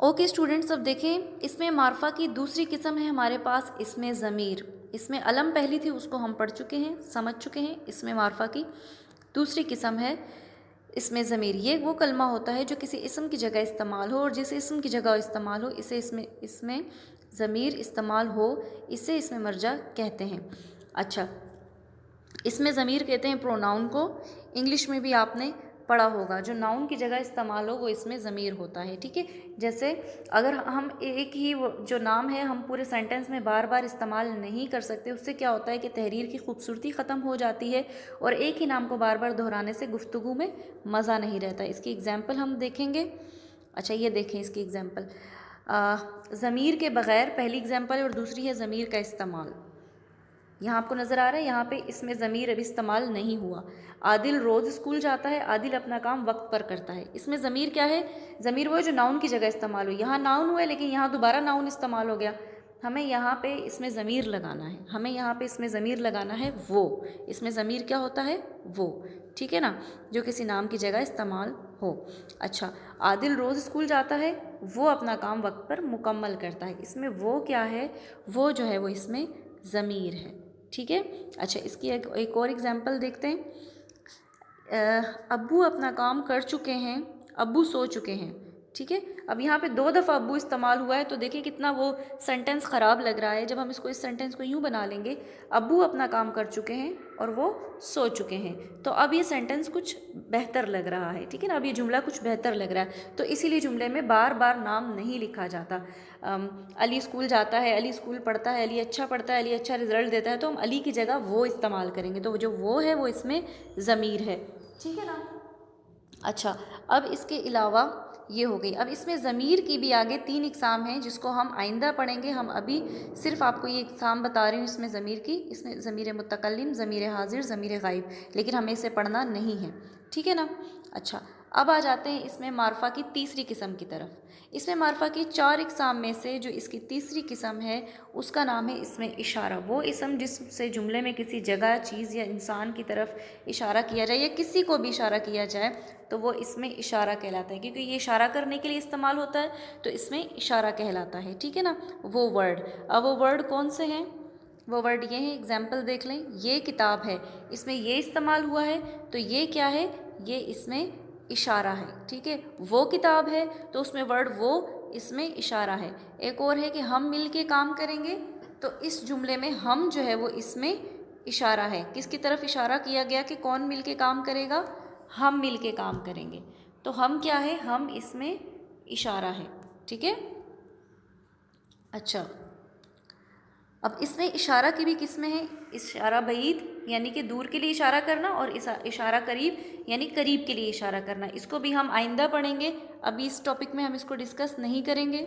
Okay students, अब देखें इसमें मार्फा की दूसरी किस्म है हमारे पास, इसमें ज़मीर। इसमें अलम पहली थी, उसको हम पढ़ चुके हैं, समझ चुके हैं। इसमें मार्फा की दूसरी किस्म है इसमें ज़मीर। ये वो कलमा होता है जो किसी इसम की जगह इस्तेमाल हो, और जिस इसम की जगह इस्तेमाल हो इसे इसमें ज़मीर इस्तेमाल हो, इसे इसमें मर्जा कहते हैं। अच्छा, इसमें ज़मीर कहते हैं प्रोनाउन को। इंग्लिश में भी आपने पढ़ा होगा, जो नाउन की जगह इस्तेमाल हो वो इसमें ज़मीर होता है, ठीक है। जैसे अगर हम एक ही जो नाम है हम पूरे सेंटेंस में बार बार इस्तेमाल नहीं कर सकते, उससे क्या होता है कि तहरीर की खूबसूरती ख़त्म हो जाती है, और एक ही नाम को बार बार दोहराने से गुफ्तगू में मज़ा नहीं रहता। इसकी एग्ज़ाम्पल हम देखेंगे। अच्छा, ये देखें इसकी एग्ज़ाम्पल। ज़मीर के बग़ैर पहली एग्ज़ाम्पल है, और दूसरी है ज़मीर का इस्तेमाल। यहाँ आपको नज़र आ रहा है, यहाँ पे इसमें ज़मीर अभी इस्तेमाल नहीं हुआ। आदिल रोज़ स्कूल जाता है, आदिल अपना काम वक्त पर करता है। इसमें ज़मीर क्या है? ज़मीर वो है जो नाउन की जगह इस्तेमाल हुई। यहाँ नाउन हुआ है लेकिन यहाँ दोबारा नाउन इस्तेमाल हो गया। हमें यहाँ पे इसमें ज़मीर लगाना है, हमें यहाँ पे इसमें ज़मीर लगाना है वो। इसमें ज़मीर क्या होता है? वो, ठीक है ना, जो किसी नाम की जगह इस्तेमाल हो। अच्छा, आदिल रोज़ स्कूल जाता है, वो अपना काम वक्त पर मुकम्मल करता है। इसमें वो क्या है? वो जो है वो इसमें ज़मीर है, ठीक है। अच्छा, इसकी एक और एग्जांपल देखते हैं। अब्बू अपना काम कर चुके हैं, अब्बू सो चुके हैं, ठीक है। अब यहाँ पे 2 दफ़ा अब्बू इस्तेमाल हुआ है, तो देखिए कितना वो सेंटेंस ख़राब लग रहा है। जब हम इसको इस सेंटेंस को यूँ बना लेंगे, अब्बू अपना काम कर चुके हैं और वो सो चुके हैं, तो अब ये सेंटेंस कुछ बेहतर लग रहा है, ठीक है ना। अब ये जुमला कुछ बेहतर लग रहा है, तो इसीलिए जुमले में बार बार नाम नहीं लिखा जाता। अली स्कूल जाता है, अली स्कूल पढ़ता है, अली अच्छा पढ़ता है, अली अच्छा रिजल्ट देता है, तो हम अली की जगह वो इस्तेमाल करेंगे, तो जो वो है वो इसमें ज़मीर है, ठीक है ना। अच्छा, अब इसके अलावा ये हो गई। अब इसमें ज़मीर की भी आगे 3 इक़साम हैं जिसको हम आइंदा पढ़ेंगे। हम अभी सिर्फ आपको ये इक़साम बता रही हूँ इसमें ज़मीर की। इसमें ज़मीर मुतकल्लिम, ज़मीर हाज़िर, ज़मीर गायब, लेकिन हमें इसे पढ़ना नहीं है, ठीक है ना। अच्छा, अब आ जाते हैं इसमें मार्फा की तीसरी किस्म की तरफ। इसमें मार्फा की 4 इक़साम में से जो इसकी तीसरी किस्म है उसका नाम है इसमें इशारा। वो इसम जिससे जुमले में किसी जगह, चीज़ या इंसान की तरफ इशारा किया जाए, या किसी को भी इशारा किया जाए, तो वो इसमें इशारा कहलाता है। क्योंकि ये इशारा करने के लिए इस्तेमाल होता है, तो इसमें इशारा कहलाता है, ठीक है ना। वो वर्ड, अब वो वर्ड कौन से हैं? वो वर्ड ये हैं, एग्जाम्पल देख लें। ये किताब है, इसमें ये इस्तेमाल हुआ है, तो ये क्या है? ये इसमें इशारा है, ठीक है। वो किताब है, तो उसमें वर्ड वो इसमें इशारा है। एक और है कि हम मिल के काम करेंगे, तो इस जुमले में हम जो है वो इसमें इशारा है। किसकी तरफ इशारा किया गया कि कौन मिल के काम करेगा? हम मिल के काम करेंगे, तो हम क्या है? हम इसमें इशारा है, ठीक है। अच्छा, अब इसमें इशारा की भी किस्में हैं। इशारा बईद यानी कि दूर के लिए इशारा करना, और इशारा करीब यानी करीब के लिए इशारा करना। इसको भी हम आइंदा पढ़ेंगे, अभी इस टॉपिक में हम इसको डिस्कस नहीं करेंगे।